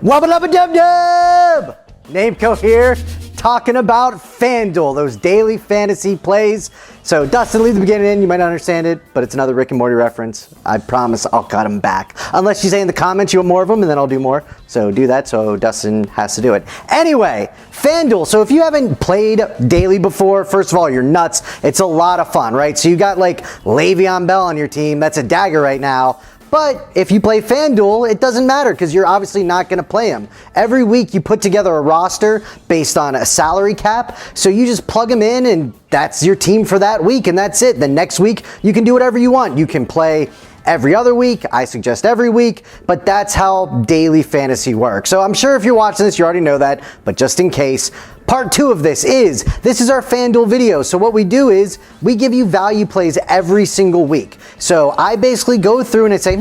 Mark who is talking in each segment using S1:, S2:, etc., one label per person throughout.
S1: Wubba dubba dub dub! Nameco here, talking about FanDuel, those daily fantasy plays. So Dustin, leave the beginning in, you might not understand it, but it's another Rick and Morty reference. I promise I'll cut them back. Unless you say in the comments you want more of them, and then I'll do more. So do that so Dustin has to do it. Anyway, FanDuel, so if you haven't played daily before, first of all, you're nuts. It's a lot of fun, right? So you got like Le'Veon Bell on your team, that's a dagger right now. But if you play FanDuel, it doesn't matter because you're obviously not going to play him. Every week you put together a roster based on a salary cap, so you just plug them in and that's your team for that week and that's it. The next week you can do whatever you want. You can play every other week. I suggest every week, but that's how daily fantasy works. So I'm sure if you're watching this, you already know that, but just in case, part 2 of this is our FanDuel video. So what we do is we give you value plays every single week. So I basically go through and I say,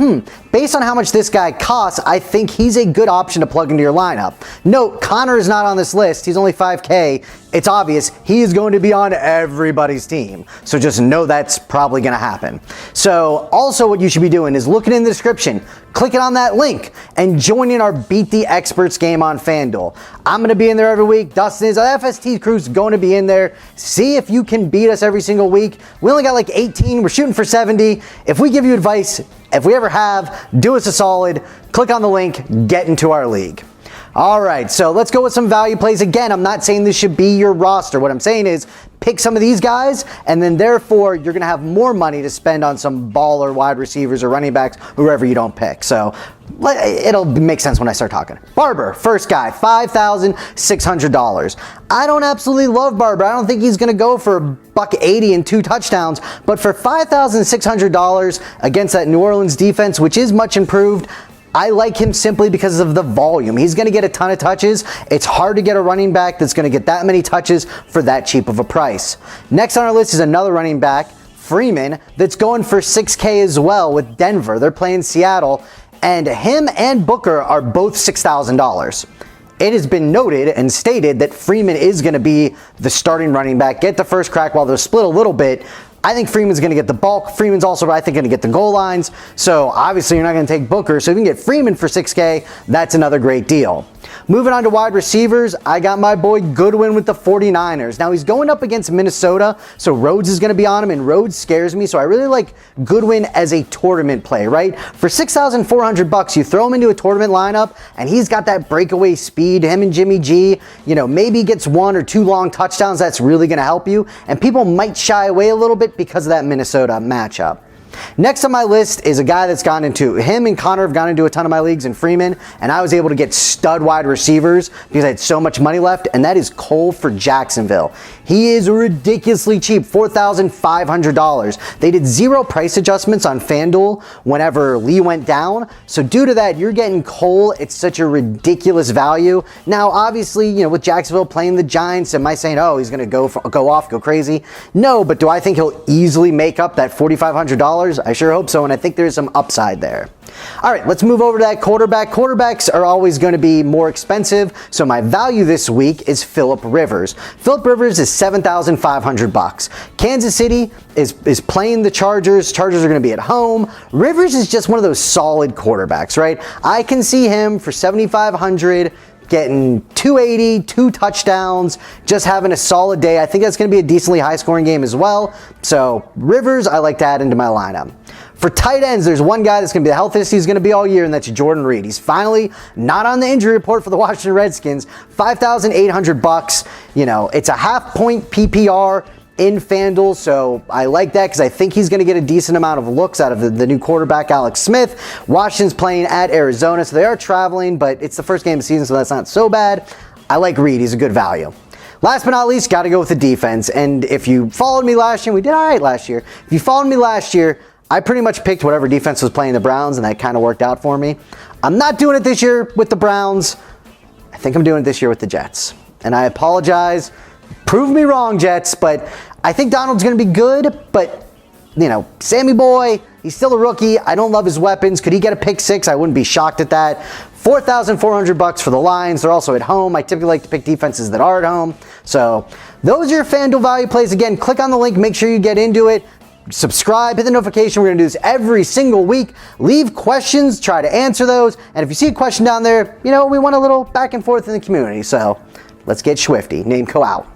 S1: based on how much this guy costs, I think he's a good option to plug into your lineup. Note, Connor is not on this list. He's only 5K. It's obvious he is going to be on everybody's team. So just know that's probably going to happen. So also what you should be doing is looking in the description, clicking on that link and joining our Beat the Experts game on FanDuel. I'm going to be in there every week. Dustin is. Our FST crew's going to be in there. See if you can beat us every single week. We only got like 18. We're shooting for 70. If we give you advice, if we ever have, do us a solid. Click on the link. Get into our league. All right, so let's go with some value plays. Again, I'm not saying this should be your roster. What I'm saying is pick some of these guys, and then therefore you're going to have more money to spend on some baller wide receivers or running backs, whoever you don't pick. So it'll make sense when I start talking. Barber, first guy, $5,600. I don't absolutely love Barber. I don't think he's going to go for $180 and 2 touchdowns, but for $5,600 against that New Orleans defense, which is much improved, I like him simply because of the volume. He's going to get a ton of touches. It's hard to get a running back that's going to get that many touches for that cheap of a price. Next on our list is another running back, Freeman, that's going for $6K as well with Denver. They're playing Seattle, and him and Booker are both $6,000. It has been noted and stated that Freeman is going to be the starting running back, get the first crack while they're split a little bit. I think Freeman's going to get the bulk. Freeman's also, I think, going to get the goal lines. So obviously you're not going to take Booker. So if you can get Freeman for $6K, that's another great deal. Moving on to wide receivers, I got my boy Goodwin with the 49ers. Now he's going up against Minnesota, so Rhodes is going to be on him, and Rhodes scares me. So I really like Goodwin as a tournament play, right? For $6,400, you throw him into a tournament lineup, and he's got that breakaway speed. Him and Jimmy G, maybe gets 1 or 2 long touchdowns. That's really going to help you. And people might shy away a little bit because of that Minnesota matchup. Next on my list is a guy that's gone into, him and Connor have gone into a ton of my leagues in Freeman, and I was able to get stud wide receivers because I had so much money left, and that is Cole for Jacksonville. He is ridiculously cheap, $4,500. They did 0 price adjustments on FanDuel whenever Lee went down, so due to that, you're getting Cole. It's such a ridiculous value. Now, obviously, with Jacksonville playing the Giants, am I saying, oh, he's going to go crazy? No, but do I think he'll easily make up that $4,500? I sure hope so, and I think there's some upside there. All right, let's move over to that quarterback. Quarterbacks are always going to be more expensive, so my value this week is Phillip Rivers. Phillip Rivers is $7,500. Kansas City is playing the Chargers. Chargers are going to be at home. Rivers is just one of those solid quarterbacks, right? I can see him for $7,500 getting 280, 2 touchdowns, just having a solid day. I think that's going to be a decently high-scoring game as well. So Rivers, I like to add into my lineup. For tight ends, there's one guy that's going to be the healthiest he's going to be all year, and that's Jordan Reed. He's finally not on the injury report for the Washington Redskins. $5,800. It's a half-point PPR in FanDuel, so I like that because I think he's going to get a decent amount of looks out of the new quarterback, Alex Smith. Washington's playing at Arizona, so they are traveling, but it's the first game of the season, so that's not so bad. I like Reed. He's a good value. Last but not least, got to go with the defense, and if you followed me last year, we did all right last year. If you followed me last year, I pretty much picked whatever defense was playing the Browns, and that kind of worked out for me. I'm not doing it this year with the Browns. I think I'm doing it this year with the Jets, and I apologize. Prove me wrong, Jets, but I think Donald's going to be good, but, Sammy Boy, he's still a rookie. I don't love his weapons. Could he get a pick 6? I wouldn't be shocked at that. $4,400 for the Lions. They're also at home. I typically like to pick defenses that are at home. So those are your FanDuel value plays. Again, click on the link. Make sure you get into it. subscribe, hit the notification. We're going to do this every single week. Leave questions, try to answer those. And if you see a question down there, we want a little back and forth in the community. So let's get swifty. Nameco out.